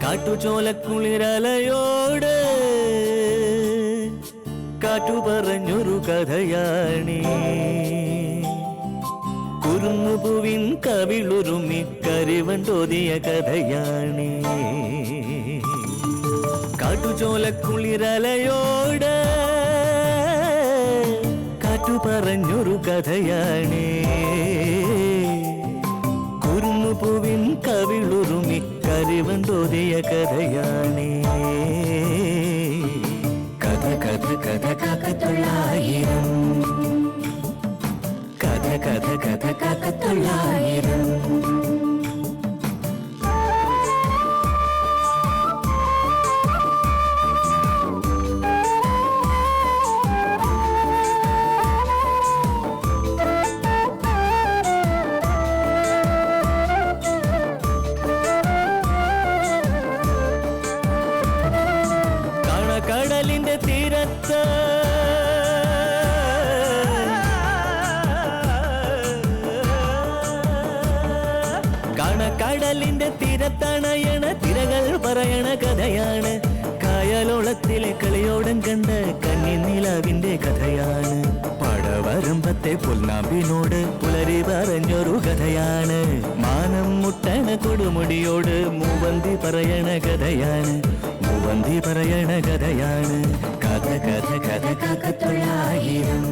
കാട്ടുചോലക്കുളിരലയോട് കാറ്റു പറഞ്ഞൊരു കഥയാണീ. കുരുന്നുപൂവിൻ കവിളുരുമി കരിവൻ തോതിയ കഥയാണീ. കാട്ടുചോലക്കുളിരലയോട് കാറ്റു പറഞ്ഞൊരു കഥയാണീ. കുരുന്നുപൂവിൻ കവിളുരുമി കരിവൻ തോതിയ കഥയാണീ. കഥ കഥ കഥ കാക്കത്തൊള്ളായിരം, കഥ കഥ കഥ കാക്കത്തൊള്ളായിരം. കടലിന്റെ തീരത്ത് കടലിന്റെ തീരത്തണയണ തിരകൾ പറയണ കഥയാണ്. കായലോളത്തിലെ കളിയോടം കണ്ട കന്നിനിലാവിന്റെ കഥയാണ്. പടവരമ്പത്തെ പുൽനാമ്പിനോട് പുലരി പറഞ്ഞൊരു കഥയാണ്. മാനം മുട്ടണ കൊടുമുടിയോട് മൂവന്തി പറയണ കഥയാണ്. മൂവന്തി പറയണ കഥയാണ്. കഥ കഥ കഥ കാക്കത്തൊള്ളായിരം.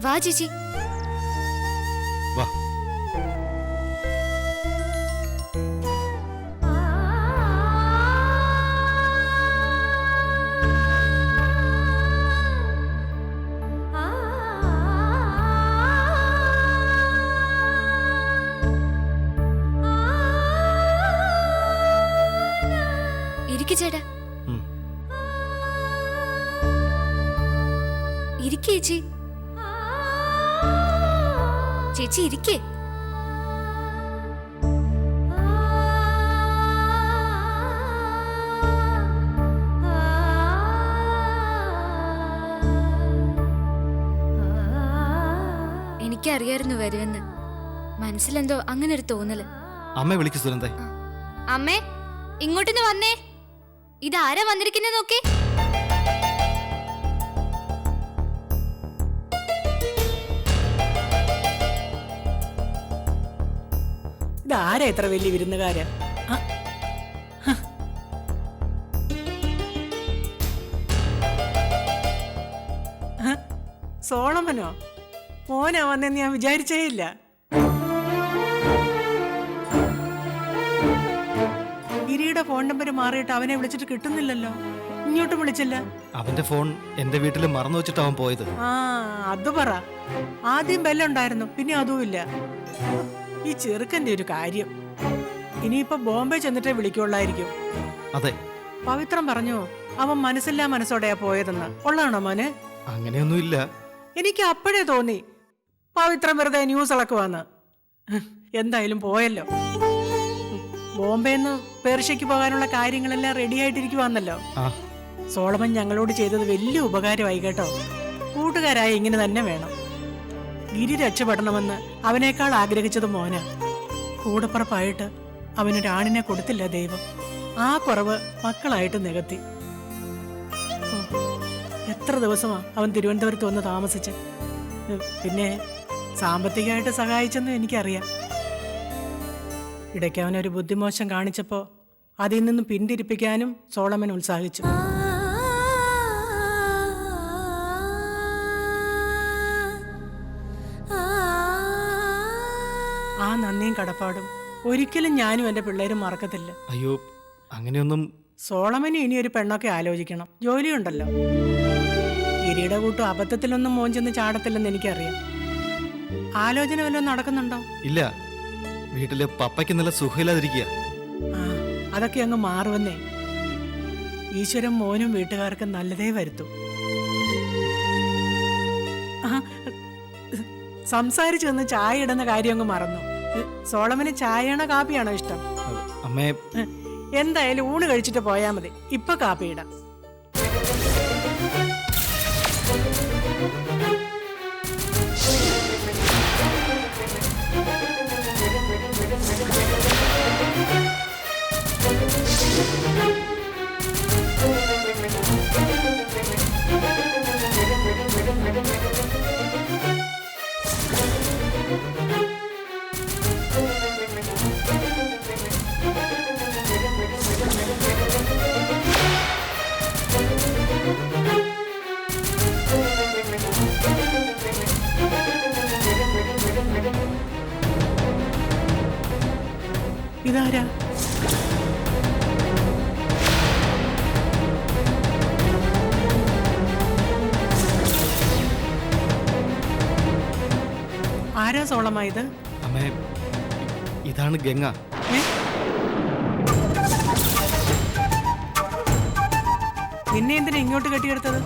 വാ ചേച്ചി. വാ. ഇരിക്ക് ചേട്ടാ. ഇരിക്ക് ചേച്ചി. ചേച്ചി ഇരിക്കേ. എനിക്കറിയായിരുന്നു വരുമെന്ന്. മനസ്സിലെന്തോ അങ്ങനെ ഒരു തോന്നല്. അമ്മ വിളിക്കു സുനന്ദേ. അമ്മേ ഇങ്ങോട്ടൊന്ന് വന്നേ. ഇതാരാ വന്നിരിക്കുന്നത് നോക്കി. ഇതാരാ എത്ര വലിയ വിരുന്നുകാര്? സോളമനോ? മോനാ വന്നെന്ന് ഞാൻ വിചാരിച്ചേ ഇല്ല. ഗിരിയുടെ ഫോൺ നമ്പർ മാറിയിട്ട് അവനെ വിളിച്ചിട്ട് കിട്ടുന്നില്ലല്ലോ. ഇങ്ങോട്ടും വിളിച്ചില്ല. അവന്റെ ഫോൺ എന്റെ വീട്ടിൽ മറന്നു വെച്ചിട്ട് അവൻ പോയത്. ആ അത് പറ. ആദ്യം ബെല്ലുണ്ടായിരുന്നു, പിന്നെ അതുമില്ല. ഈ ചെറുക്കന്റെ ഒരു കാര്യം. ഇനിയിപ്പോ ബോംബെ ചെന്നിട്ടേ വിളിക്കുള്ളായിരിക്കും. അതെ. പവിത്രം പറഞ്ഞു അവൻ മനസ്സില്ലാ മനസ്സോടെയാ പോയതെന്ന്. ഉള്ളതാണോ മോനെ? അങ്ങനെയൊന്നുമില്ല. എനിക്ക് അപ്പോഴേ തോന്നി പവിത്രം വെറുതെ ന്യൂസ് ഇളക്കുവാന്ന്. എന്തായാലും പോയല്ലോ. ബോംബെന്ന് പേർഷ്യക്ക് പോകാനുള്ള കാര്യങ്ങളെല്ലാം റെഡി ആയിട്ടിരിക്കുവാന്നല്ലോ. സോളമൻ ഞങ്ങളോട് ചെയ്തത് വലിയ ഉപകാരമായി കേട്ടോ. കൂട്ടുകാരായ ഇങ്ങനെ തന്നെ വേണം. ഗിരി രക്ഷപ്പെടണമെന്ന് അവനേക്കാൾ ആഗ്രഹിച്ചത് മോന. കൂടപ്പുറപ്പായിട്ട് അവനൊരാണിനെ കൊടുത്തില്ല ദൈവം. ആ കുറവ് മക്കളായിട്ട് നികത്തി. എത്ര ദിവസമാ അവൻ തിരുവനന്തപുരത്ത് വന്ന് താമസിച്ച്. പിന്നെ സാമ്പത്തികമായിട്ട് സഹായിച്ചെന്ന് എനിക്കറിയാം. ഇടയ്ക്ക് അവനൊരു ബുദ്ധിമോശം കാണിച്ചപ്പോൾ അതിൽ നിന്നും പിന്തിരിപ്പിക്കാനും സോളമൻ ഉത്സാഹിച്ചു. ആ നന്ദിയും കടപ്പാടും ഒരിക്കലും ഞാനും എൻ്റെ പിള്ളേരും മറക്കത്തില്ല. അയ്യോ അങ്ങനെയൊന്നും. സോളമന് ഇനി ഒരു പെണ്ണൊക്കെ ആലോചിക്കണം. ജോലിയുണ്ടല്ലോ. ഗിരിയുടെ കൂട്ടും അബദ്ധത്തിലൊന്നും മോൻ ചെന്ന് ചാടത്തില്ലെന്ന് എനിക്കറിയാം. ആലോചന വല്ലതും നടക്കുന്നുണ്ടോ? ഇല്ല. വീട്ടില് പപ്പയ്ക്ക് നല്ല സുഖമില്ലാതിരിക്കുക. ആ അതൊക്കെ അങ്ങ് മാറുവന്നേ. ഈശ്വരൻ മോനും വീട്ടുകാർക്കും നല്ലതേ വരുത്തും. സംസാരിച്ചു വന്ന് ചായ ഇടുന്ന കാര്യം അങ്ങ് മറന്നു. സോളമന് ചായയാണോ കാപ്പിയാണോ ഇഷ്ടം? അമ്മേ എന്തായാലും ഊണ് കഴിച്ചിട്ട് പോയാ മതി. ഇപ്പൊ കാപ്പിയിടാം. ഇതാരാ? ആരാ സോളമ്മ ഇത്? അമ്മേ, ഇതാണ് ഗംഗ. ഏ? നിന്നെ എന്തിനാ ഇങ്ങോട്ട് കെട്ടിയെടുത്തത്?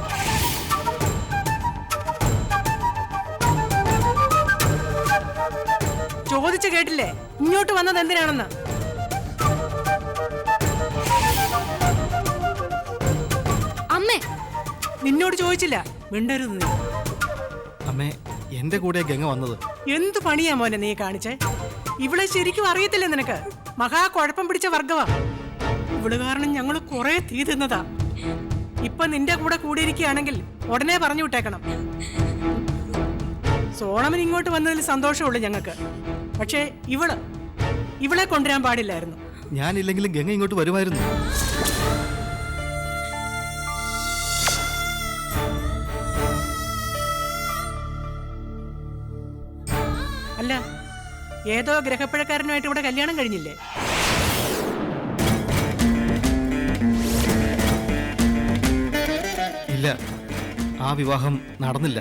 ചോദിച്ചു കേട്ടില്ലേ ഇങ്ങോട്ട് വന്നത് എന്തിനാണെന്ന്? അമ്മേ, നിന്നോട് ചോദിച്ചില്ല. മിണ്ടരുത് നീ. അമ്മേ, എന്റെ കൂടെ ഗംഗ വന്നത്. എന്ത് പണിയാ മോനെ നീ കാണിച്ചേ? ഇവളെ ശരിക്കും അറിയത്തില്ലേ നിനക്ക്? മഹാ കുഴപ്പം പിടിച്ച വർഗവാ ഇവള്. കാരണം ഞങ്ങള് കുറെ തീ തിന്നതാ. ഇപ്പൊ നിന്റെ കൂടെ കൂടിയിരിക്കുകയാണെങ്കിൽ ഉടനെ പറഞ്ഞു വിട്ടേക്കണം. സോളമൻ ഇങ്ങോട്ട് വന്നതിൽ സന്തോഷമുള്ളൂ ഞങ്ങൾക്ക്. പക്ഷേ ഇവളെ കൊണ്ടുവരാൻ പാടില്ലായിരുന്നു. ഞാനില്ലെങ്കിലും ഗംഗ ഇങ്ങോട്ട് വരുമായിരുന്നു. അല്ല, ഏതോ ഗ്രഹപ്പിഴക്കാരനുമായിട്ട് ഇവിടെ കല്യാണം കഴിഞ്ഞില്ലേ? ഇല്ല, ആ വിവാഹം നടന്നില്ല.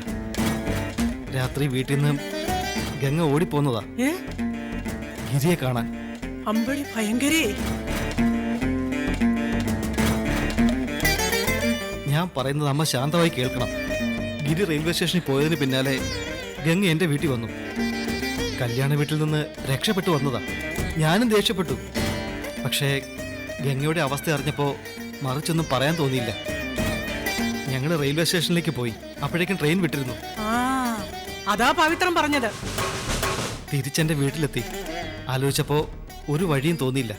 രാത്രി വീട്ടിൽ നിന്ന് ഗംഗ ഓടിപ്പോന്നതാ ഏ? ഗിരിയെ കാണാൻ. അമ്പടി ഭയങ്കരേ. ഞാൻ പറയുന്നത് അമ്മ ശാന്തമായി കേൾക്കണം. ഗിരി റെയിൽവേ സ്റ്റേഷനിൽ പോയതിന് പിന്നാലെ ഗംഗ എന്റെ വീട്ടിൽ വന്നു. കല്യാണ വീട്ടിൽ നിന്ന് രക്ഷപ്പെട്ടു വന്നതാ. ഞാനും ദേഷ്യപ്പെട്ടു. പക്ഷേ ഗംഗയുടെ അവസ്ഥ അറിഞ്ഞപ്പോൾ മറിച്ചൊന്നും പറയാൻ തോന്നിയില്ല. ഞങ്ങൾ റെയിൽവേ സ്റ്റേഷനിലേക്ക് പോയി. അപ്പോഴേക്കും ട്രെയിൻ വിട്ടിരുന്നു. ആ, അതാ പവിത്രം പറഞ്ഞത്. തിരിച്ചെന്റെ വീട്ടിലെത്തി. ആലോചിച്ചപ്പോൾ ഒരു വഴിയും തോന്നിയില്ല.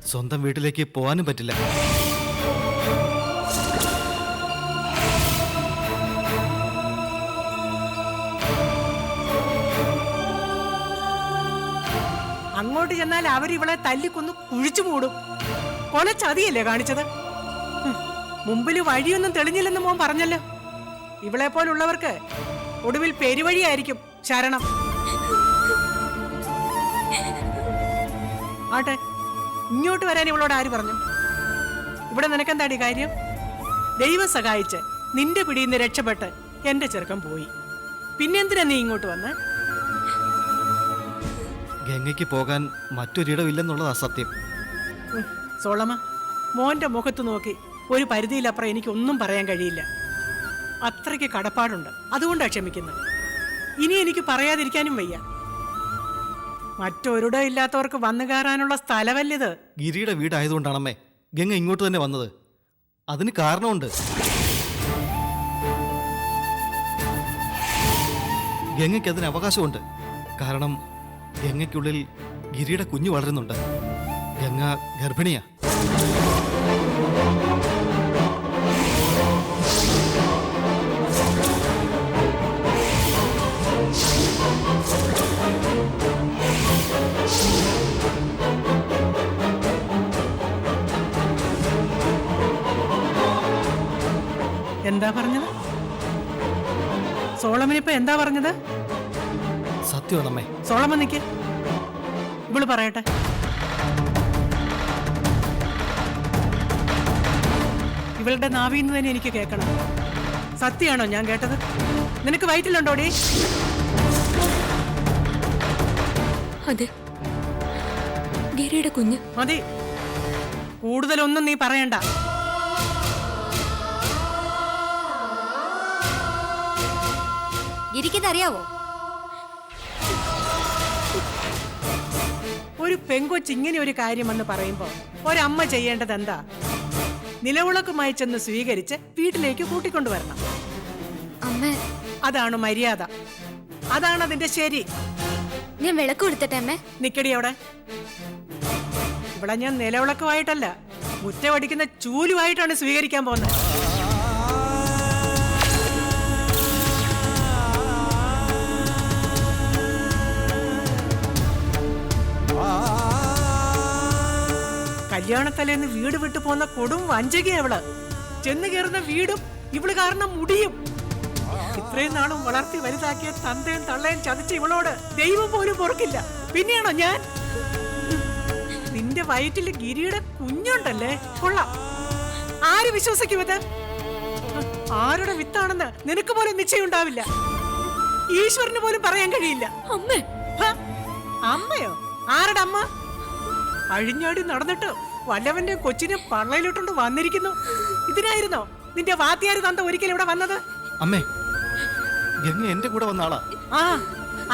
സ്വന്തം വീട്ടിലേക്ക് പോകാനും പറ്റില്ല. അങ്ങോട്ട് ചെന്നാൽ അവരിവളെ തല്ലിക്കൊന്ന് കുഴിച്ചു മൂടും. കൊല ചതിയല്ലേ കാണിച്ചത്? മുമ്പില് വഴിയൊന്നും തെളിഞ്ഞില്ലെന്ന് മോൻ പറഞ്ഞല്ലോ. ഇവളെ പോലുള്ളവർക്ക് ഒടുവിൽ പെരുവഴിയായിരിക്കും ശരണം. ആട്ടെ, ഇങ്ങോട്ട് വരാൻ ഇവളോട് ആര് പറഞ്ഞു? ഇവിടെ നിനക്കെന്താടി കാര്യം? ദൈവം സഹായിച്ച് നിന്റെ പിടിയിൽ നിന്ന് രക്ഷപ്പെട്ട് എന്റെ ചെറുക്കൻ പോയി. പിന്നെന്തിനാ നീ ഇങ്ങോട്ട് വന്ന്? ഗംഗയ്ക്ക് പോകാൻ മറ്റൊരിടമില്ലെന്നുള്ളതാ സത്യം. സോളമ്മ, മോന്റെ മുഖത്ത് നോക്കി ഒരു പരിധിയിലപ്പുറം എനിക്കൊന്നും പറയാൻ കഴിയില്ല. അത്രയ്ക്ക് കടപ്പാടുണ്ട്. അതുകൊണ്ടാണ് ക്ഷമിക്കുന്നത്. ഇനി എനിക്ക് പറയാതിരിക്കാനും വയ്യ. മറ്റൊരിടം ഇല്ലാത്തവർക്ക് വന്നു കയറാനുള്ള സ്ഥലമല്ലിത്. ഗിരിയുടെ വീടായതുകൊണ്ടാണമ്മേ ഗംഗ ഇങ്ങോട്ട് തന്നെ വന്നത്. അതിന് കാരണമുണ്ട്. ഗംഗയ്ക്ക് അതിന് അവകാശമുണ്ട്. കാരണം ഗംഗയ്ക്കുള്ളിൽ ഗിരിയുടെ കുഞ്ഞു വളരുന്നുണ്ട്. ഗംഗ ഗർഭിണിയാ. എന്താ പറഞ്ഞത്? സോളമനിപ്പോ എന്താ പറഞ്ഞത്? സത്യമാണമ്മേ. സോളമൻ നിക്ക്, ഇവള് പറയട്ടെ. ഇവളുടെ നാവിന്ന് തന്നെ എനിക്ക് കേൾക്കണം. സത്യമാണോ ഞാൻ കേട്ടത്? നിനക്ക് വയറ്റിലുണ്ടോടി? അതെ, ഗിരിയുടെ കുഞ്ഞ്. മതി, കൂടുതലൊന്നും നീ പറയണ്ട. ഗിരിക്കതറിയാവോ? ഒരു ഒരു പെങ്കൊച്ച് ഇങ്ങനെ ഒരു കാര്യമെന്ന് പറയുമ്പോ ഒരമ്മ ചെയ്യേണ്ടത് എന്താ? നിലവിളക്കുമായി ചെന്ന് സ്വീകരിച്ച് വീട്ടിലേക്ക് കൂട്ടിക്കൊണ്ടുവരണം. അമ്മ അതാണ് മര്യാദ, അതാണ് അതിന്റെ ശരി. ഞാൻ വിളക്ക് കൊടുത്തട്ടെ അമ്മ. നിക്കടി അവിടെ. ഇവിടെ ഞാൻ നിലവിളക്കുമായിട്ടല്ല, മുറ്റമടിക്കുന്ന ചൂലുമായിട്ടാണ് സ്വീകരിക്കാൻ പോകുന്നത്. കല്യാണത്തലേന്ന് വീട് വിട്ടു പോന്ന കൊടും വഞ്ചകയാ അവള്. ചെന്ന് കയറുന്ന വീടും ഇവള് കാരണം മുടിയും. ഇത്രയും നാളും വളർത്തി വലുതാക്കിയ തന്തയും തള്ളയും ചതിച്ച് ഇവളോട് ദൈവം പോലും പൊറുക്കില്ല. പിന്നെയാണോ ഞാൻ? നിന്റെ വയറ്റില് ഗിരിയുടെ കുഞ്ഞുണ്ടല്ലേ, കൊള്ളാം. ആര് വിശ്വസിക്കും ഇത്? ആരുടെ വിത്താണെന്ന് നിനക്ക് പോലും നിശ്ചയം ഉണ്ടാവില്ല. ഈശ്വരന് പോലും പറയാൻ കഴിയില്ല. അമ്മയോ? ആരുടെ അമ്മ? അഴിഞ്ഞാടി നടന്നിട്ട് വല്ലവന്റെ കൊച്ചിനെ പള്ളയിലിട്ടുണ്ട് വന്നിരിക്കുന്നു. ഇതിനായിരുന്നോ നിന്റെ വാത്തിയാര് തന്ത ഒരിക്കലും ഇവിടെ വന്നത്? അമ്മേ, ഗംഗ എന്റെ കൂടെ വന്ന ആളാ.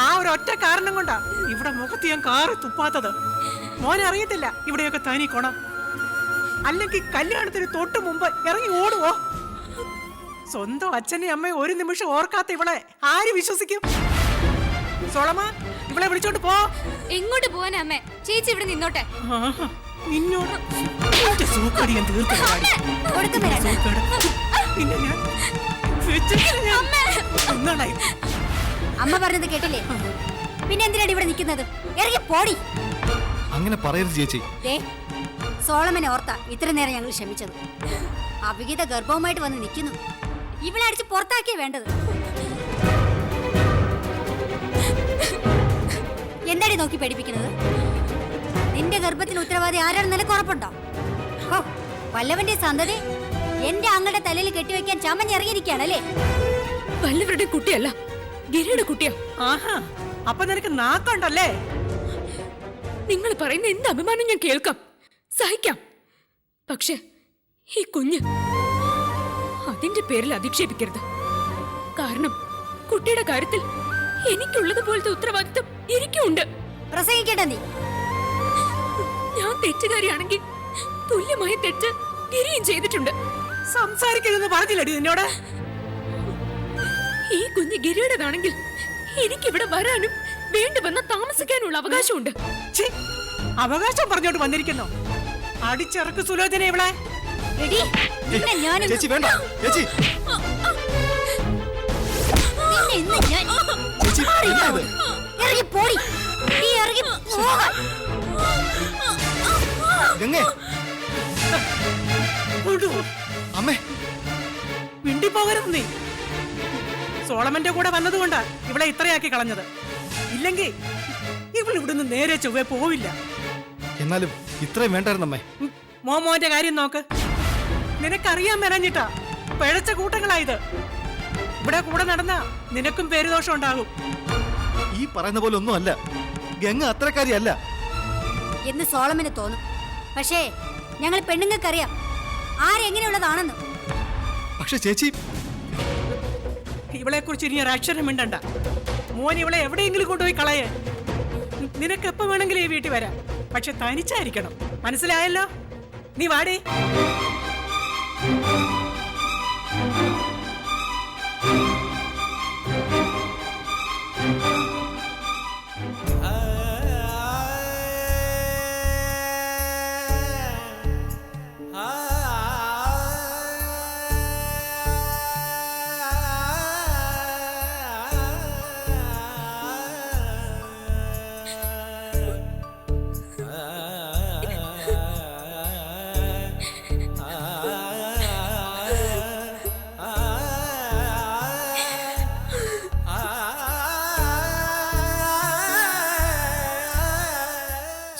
ആ ഒരൊറ്റ കാരണം കൊണ്ടാ ഇവിടെ മുഖത്ത് ഞാൻ കാറ് തുപ്പാത്തത്. മോനെ അറിയത്തില്ല ഇവിടെയൊക്കെ തനി കൊണം. അല്ലെങ്കിൽ കല്യാണത്തിന് തൊട്ട് മുമ്പ് ഇറങ്ങി ഓടുവോ? സ്വന്തം അച്ഛനെ അമ്മയെ ഒരു നിമിഷം ഓർക്കാത്ത ഇവളെ ആര് വിശ്വസിക്കും? സോളമ, ഇവളെ വിളിച്ചോണ്ട് പോ. എങ്ങോട്ട് പോവാനാ അമ്മേ? ചേച്ചി ഇവിടെ നിന്നോട്ടെ. നിന്നോട് സൂക്കടി ഞാൻ തീർത്തില്ല. പിന്നെ ഞാൻ അമ്മ പറഞ്ഞത് കേട്ടില്ലേ? പിന്നെ എന്തിനാണ് ഇവിടെ നിൽക്കുന്നത്? ഇറങ്ങി പോടി. അങ്ങനെ പറയരുത് ചേച്ചി. സോളമനെ ഓർത്താ ഇത്ര നേരം ഞങ്ങൾ ക്ഷമിച്ചത്. അവിഹിത ഗർഭവുമായിട്ട് വന്ന് നിൽക്കുന്നു. ഇവിടെ അടിച്ച് പുറത്താക്കിയേ വേണ്ടത്. എന്താടി നോക്കി പേടിപ്പിക്കുന്നത്? നിന്റെ ഗർഭത്തിന് ഉത്തരവാദി ആരാണ് നിനക്ക് ഉറപ്പുണ്ടോ? വല്ലവന്റെ സന്തതി എന്റെ അങ്ങളുടെ തലയിൽ കെട്ടിവെക്കാൻ ചമഞ്ഞിറങ്ങിയിരിക്കുകയാണല്ലേ? വല്ലവരുടെ കുട്ടിയല്ല, ഗിരിയുടെ കുട്ടിയാ. ആഹാ, അപ്പൊ നിനക്ക് നാക്കുണ്ടല്ലേ? നിങ്ങൾ പറയുന്ന എന്ത് അഭിമാനം ഞാൻ കേൾക്കാം, സഹിക്കാം. പക്ഷെ ഈ കുഞ്ഞ്, അതിന്റെ പേരിൽ അധിക്ഷേപിക്കരുത്. കാരണം കുട്ടിയുടെ കാര്യത്തിൽ എനിക്കുള്ളത് പോലത്തെ ഉത്തരവാദിത്വം എനിക്കുണ്ട്. പ്രസംഗിക്കട്ടെ നീ. ഞാൻ തെറ്റുകാരിയാണെങ്കിൽ തുല്യമായ തെറ്റ് ഗിരിയും ചെയ്തിട്ടുണ്ട്. സംസാരിക്കരുതെന്ന് പറഞ്ഞില്ലടി നിന്നോട്? ഈ കുഞ്ഞ് ഗിരിയുടേതാണെങ്കിൽ എനിക്കിവിടെ വരാനും വേണ്ടി വന്ന താമസിക്കാനുള്ള അവകാശമുണ്ട്. അവകാശം പറഞ്ഞോണ്ട് വന്നിരിക്കുന്നു. അടിച്ചിറക്ക് സുലോചന ഇവളെ. ചേച്ചി വേണ്ട ചേച്ചി. ചേച്ചി ഇറങ്ങി പോടി. ഗംഗേ, അമ്മേ, മിണ്ടിപ്പോകരുത് നീ. സോളമന്റെ കൂടെ വന്നതുകൊണ്ടാ ഇവളെ ഇത്രയാക്കി കളഞ്ഞത്. ഇല്ലെങ്കിൽ ഇവൾ ഇവിടുന്ന് നേരെ ചൊവ്വേ പോവില്ല. എന്നാലും ഇത്രയും വേണ്ടായിരുന്നമ്മേ. മോമോന്റെ കാര്യം നോക്ക്. നിനക്കറിയാൻ മെനഞ്ഞിട്ടാ പിഴച്ച കൂട്ടങ്ങളായത്. ഇവിടെ കൂടെ നടന്ന നിനക്കും പേരുദോഷം ഉണ്ടാകും. ഈ പറയുന്ന പോലെ ഒന്നും അല്ല, ഗംഗ അത്രക്കാരിയല്ല എന്ന് സോളമന് തോന്നും. പക്ഷേ ഞങ്ങൾ പെണ്ണുങ്ങൾക്കറിയാം ആരെങ്ങനെയുള്ളതാണെന്ന്. പക്ഷെ ചേച്ചി, ഇവളെ കുറിച്ച് ഇനി ഒരു അക്ഷരം മിണ്ടണ്ട. മോൻ ഇവളെ എവിടെയെങ്കിലും കൊണ്ടുപോയി കളയേ. നിനക്ക് എപ്പോ വേണമെങ്കിലും ഈ വീട്ടിൽ വരാം, പക്ഷെ തനിച്ചായിരിക്കണം. മനസ്സിലായല്ലോ? നീ വാടി.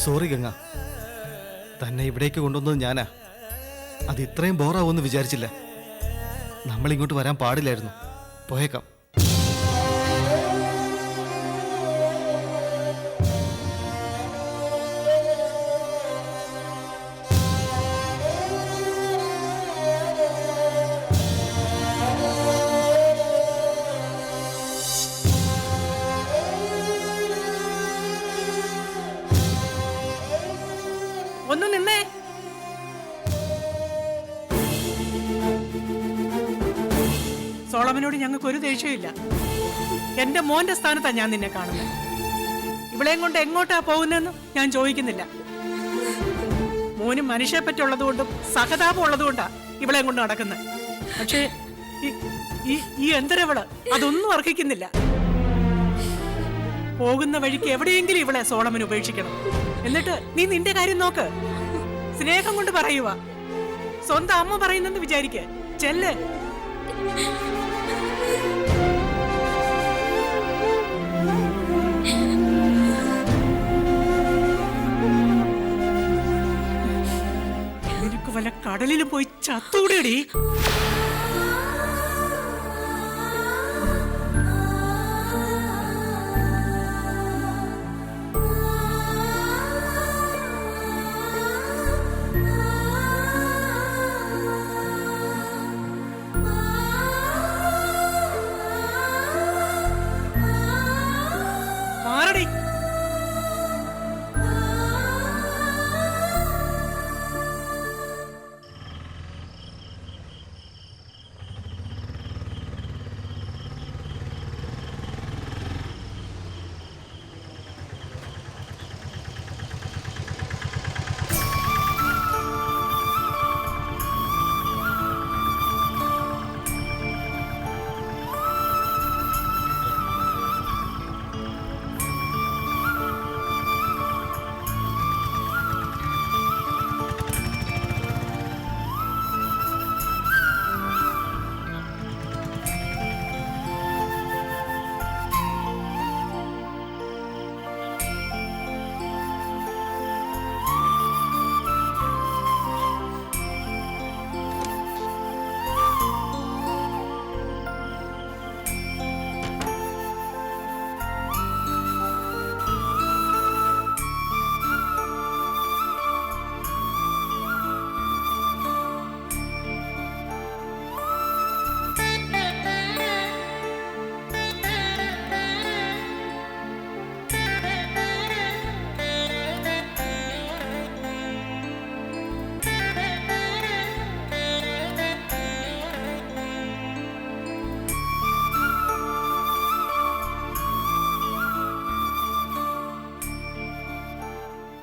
സോറി ഗംഗ, തന്നെ ഇവിടേക്ക് കൊണ്ടുവന്നത് ഞാനാ. അത് ഇത്രയും ബോറാവുമെന്ന് വിചാരിച്ചില്ല. നമ്മൾ ഇങ്ങോട്ട് വരാൻ പാടില്ലായിരുന്നു. പോയേക്കാം. ഒന്ന് നിന്നേ. സോളമനോട് ഞങ്ങൾക്ക് ഒരു ദേഷ്യമില്ല. എന്റെ മോന്റെ സ്ഥാനത്താ ഞാൻ നിന്നെ കാണുന്നത്. ഇവളെയും കൊണ്ട് എങ്ങോട്ടാ പോകുന്നതെന്ന് ഞാൻ ചോദിക്കുന്നില്ല. മോന് മനുഷ്യനെ പറ്റുള്ളത് കൊണ്ടും സഹതാപം ഉള്ളതുകൊണ്ടാ ഇവളെയും കൊണ്ട് നടക്കുന്നത്. പക്ഷേ ഈ എന്തരവള് അതൊന്നും അർഹിക്കുന്നില്ല. പോകുന്ന വഴിക്ക് എവിടെയെങ്കിലും ഇവളെ സോളമൻ ഉപേക്ഷിക്കണം. എന്നിട്ട് നീ നിന്റെ കാര്യം നോക്ക്. സ്നേഹം കൊണ്ട് പറയുക. സ്വന്തം അമ്മ പറയുന്നെന്ന് വിചാരിക്ക്. ചെല്ല്. നിനക്ക് വല്ല കടലിലും പോയി ചത്തൂടെടി. മാറടി.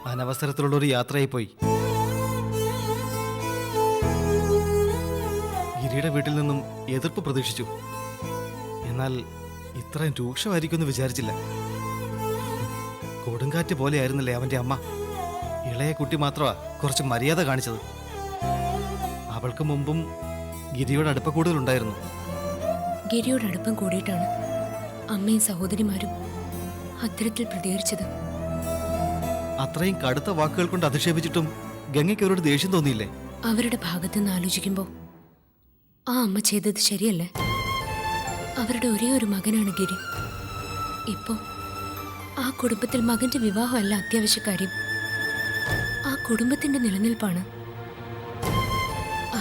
അനവസരത്തിലുള്ള ഒരു യാത്രയായി പോയി. ഗിരിയുടെ വീട്ടിൽ നിന്നും എതിർപ്പ് പ്രതീക്ഷിച്ചു. എന്നാൽ ഇത്രയും രൂക്ഷമായിരിക്കുമെന്ന് വിചാരിച്ചില്ല. കൊടുങ്കാറ്റ് പോലെയായിരുന്നില്ലേ അവന്റെ അമ്മ. ഇളയ കുട്ടി മാത്രമാ കുറച്ച് മര്യാദ കാണിച്ചത്. അവൾക്ക് മുമ്പും ഗിരിയോട് അടുപ്പ കൂടുതലുണ്ടായിരുന്നു. ഗിരിയോട് അടുപ്പം കൂടിയിട്ടാണ് അമ്മയും സഹോദരിമാരും അത്തരത്തിൽ പ്രതികരിച്ചത്. അത്രയും കടുത്ത വാക്കുകൾ കൊണ്ട് അധിക്ഷേപിച്ചിട്ടും ഗംഗയ്ക്ക് അവരോട് ദേഷ്യം തോന്നിയില്ലേ? അവരുടെ ഭാഗത്തുനിന്ന് ആലോചിക്കുമ്പോൾ ആ അമ്മ ചെയ്തത് ശരിയല്ലേ? അവരുടെ ഒരേ ഒരു മകനാണ് ഗിരി. ഇപ്പോ ആ കുടുംബത്തിൽ മകന്റെ വിവാഹമല്ല അത്യാവശ്യ കാര്യം, ആ കുടുംബത്തിന്റെ നിലനിൽപ്പാണ്.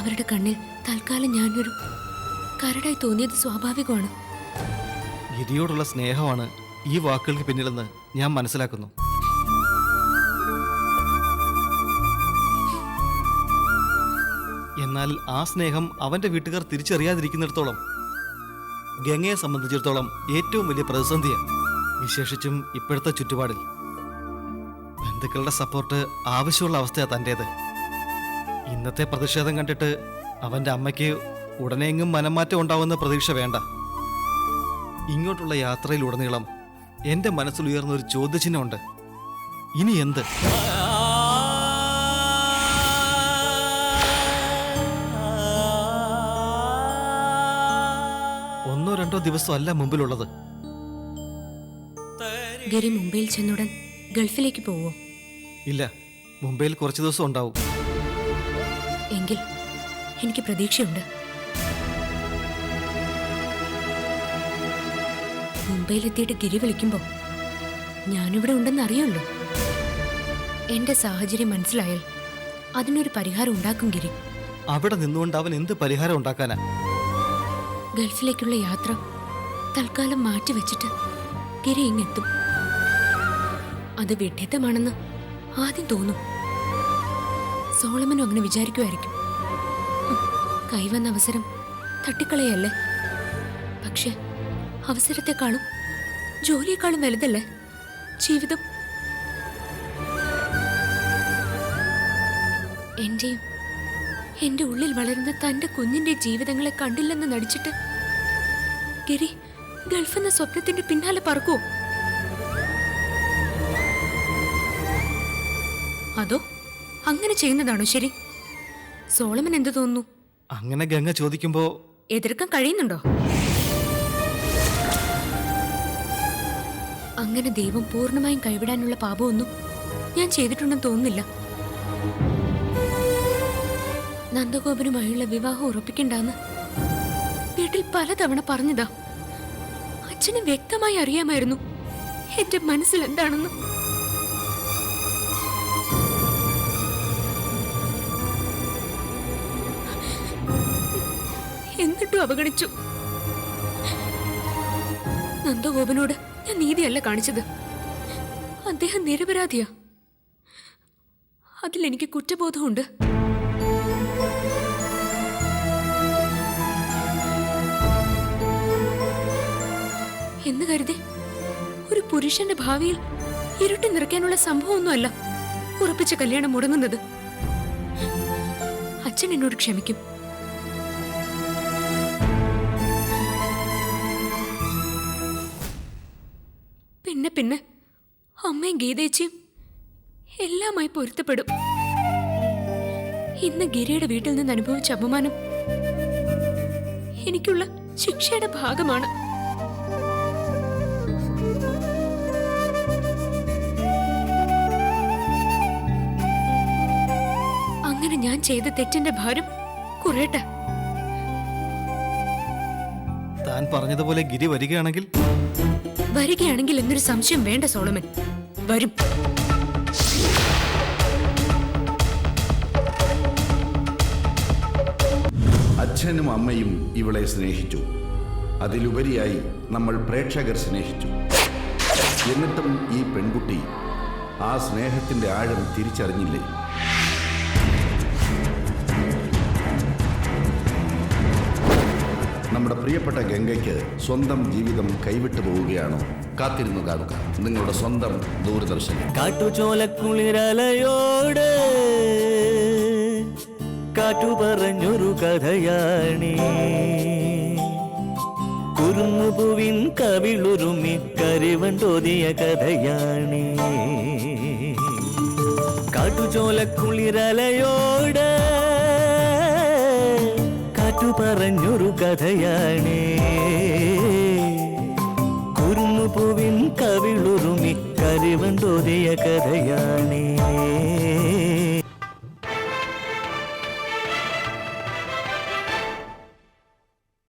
അവരുടെ കണ്ണിൽ തൽക്കാലം ഞാനൊരു കരടായി തോന്നിയത് സ്വാഭാവികമാണ്. ഗിരിയോടുള്ള സ്നേഹമാണ് ഈ വാക്കുകൾക്ക് പിന്നിലെന്ന് ഞാൻ മനസ്സിലാക്കുന്നു. എന്നാൽ ആ സ്നേഹം അവന്റെ വീട്ടുകാർ തിരിച്ചറിയാതിരിക്കുന്നിടത്തോളം ഗംഗയെ സംബന്ധിച്ചിടത്തോളം ഏറ്റവും വലിയ പ്രതിസന്ധിയാണ്. വിശേഷിച്ചും ഇപ്പോഴത്തെ ചുറ്റുപാടിൽ ബന്ധുക്കളുടെ സപ്പോർട്ട് ആവശ്യമുള്ള അവസ്ഥയാണ് തൻ്റേത്. ഇന്നത്തെ പ്രതിഷേധം കണ്ടിട്ട് അവന്റെ അമ്മയ്ക്ക് ഉടനെയെങ്ങും മനംമാറ്റം ഉണ്ടാവുന്ന പ്രതീക്ഷ വേണ്ട. ഇങ്ങോട്ടുള്ള യാത്രയിലുടനീളം എൻ്റെ മനസ്സിൽ ഉയർന്ന ഒരു ചോദ്യചിഹ്നമുണ്ട്. ഇനി എന്ത്? ഒന്നോ രണ്ടോ ദിവസമല്ല മുമ്പിലുള്ളത്. ഗിരി മുംബൈയിൽ ചെന്നുടൻ ഗൾഫിലേക്ക് പോവോ? ഇല്ല, മുംബൈയിൽ കുറച്ച് ദിവസം ഉണ്ടാവും. എങ്കിൽ എനിക്ക് പ്രതീക്ഷയുണ്ട്. മുംബൈയിലെത്തിയിട്ട് ഗിരി വിളിക്കുമ്പോൾ ഞാനിവിടെ ഉണ്ടെന്ന് അറിയുള്ളൂ. എന്റെ സാഹചര്യം മനസ്സിലായാൽ അതിനൊരു പരിഹാരം ഉണ്ടാക്കും ഗിരി. അവിടെ നിന്നുകൊണ്ട് അവൻ എന്ത് പരിഹാരം ഉണ്ടാക്കാനാ? ഗൾഫിലേക്കുള്ള യാത്ര തൽക്കാലം മാറ്റിവെച്ചിട്ട് ഗിരി ഇങ്ങെത്തും. അത് വിഡ്ഢിത്തമാണെന്ന് ആദ്യം തോന്നും. സോളമനും അങ്ങനെ വിചാരിക്കുമായിരിക്കും. കൈവന്ന അവസരം തട്ടിക്കളയല്ലേ? പക്ഷെ അവസരത്തെക്കാളും ജോലിയെക്കാളും വലുതല്ലേ ജീവിതം? എന്റെയും എന്റെ ഉള്ളിൽ വളരുന്ന തന്റെ കുഞ്ഞിന്റെ ജീവിതങ്ങളെ കണ്ടില്ലെന്ന് നടിച്ചിട്ട് ഗിരി ഗൾഫെന്ന സ്വപ്നത്തിന്റെ പിന്നാലെ പറക്കുവോ? അതോ അങ്ങനെ ചെയ്യുന്നതാണോ ശരി? സോളമൻ എന്ത് തോന്നുന്നു? അങ്ങനെ ഗംഗ ചോദിക്കുമ്പോ എതിർക്കാൻ കഴിയുന്നുണ്ടോ? അങ്ങനെ ദൈവം പൂർണ്ണമായും കൈവിടാനുള്ള പാപമൊന്നും ഞാൻ ചെയ്തിട്ടുണ്ടെന്ന് തോന്നുന്നില്ല. നന്ദഗോപനുമായുള്ള വിവാഹം ഉറപ്പിക്കണ്ടെന്ന് വീട്ടിൽ പലതവണ പറഞ്ഞതാ. അച്ഛന് വ്യക്തമായി അറിയാമായിരുന്നു എന്റെ മനസ്സിൽ എന്താണെന്ന്. എന്നിട്ടും അവഗണിച്ചു. നന്ദഗോപനോട് ഞാൻ നീതിയല്ല കാണിച്ചത്. അദ്ദേഹം നിരപരാധിയാ. അതിലെനിക്ക് കുറ്റബോധമുണ്ട്. എന്ന് കരുതി ഒരു പുരുഷന്റെ ഭാവിയിൽ ഇരുട്ടി നിറയ്ക്കാനുള്ള സംഭവമൊന്നുമല്ല ഉറപ്പിച്ച കല്യാണം മുടങ്ങുന്നത്. അച്ഛൻ എന്നോട് ക്ഷമിക്കും. പിന്നെ അമ്മയും ഗീതേച്ചിയും എല്ലാമായി പൊരുത്തപ്പെടും. ഇന്ന് ഗിരിയുടെ വീട്ടിൽ നിന്ന് അനുഭവിച്ച അപമാനം എനിക്കുള്ള ശിക്ഷയുടെ ഭാഗമാണ്. അങ്ങനെ ഞാൻ ചെയ്ത തെറ്റിന്റെ ഭാരം കുറയട്ടെ. താൻ പറഞ്ഞതുപോലെ ഗിരി വരികയാണെങ്കിൽ എന്നൊരു സംശയം വേണ്ട സോളമൻ. വരും. അച്ഛനും അമ്മയും ഇവളെ സ്നേഹിച്ചു. അതിലുപരിയായി നമ്മൾ പ്രേക്ഷകർ സ്നേഹിച്ചു. എന്നിട്ടും ഈ പെൺകുട്ടി ആ സ്നേഹത്തിന്റെ ആഴം തിരിച്ചറിഞ്ഞില്ലേ? നമ്മുടെ പ്രിയപ്പെട്ട ഗംഗയ്ക്ക് സ്വന്തം ജീവിതം കൈവിട്ടു പോവുകയാണോ? കാത്തിരുന്നു കാണുക നിങ്ങളുടെ സ്വന്തം ദൂരദർശൻ. കാട്ടുചോലക്കുളിരലയോട് കാറ്റു പറഞ്ഞൊരു കഥയാണേ, കുറുങ്ങുപൂവിൻ കവിളുരുമി കരിവണ്ടോതിയ കഥയാണേ. കാട്ടുചോലക്കുളിരലയോട് കാറ്റു പറഞ്ഞൊരു കഥയാണേ, കുറുങ്ങുപൂവിൻ കവിളുരുമി കരിവണ്ടോതിയ കഥയാണേ.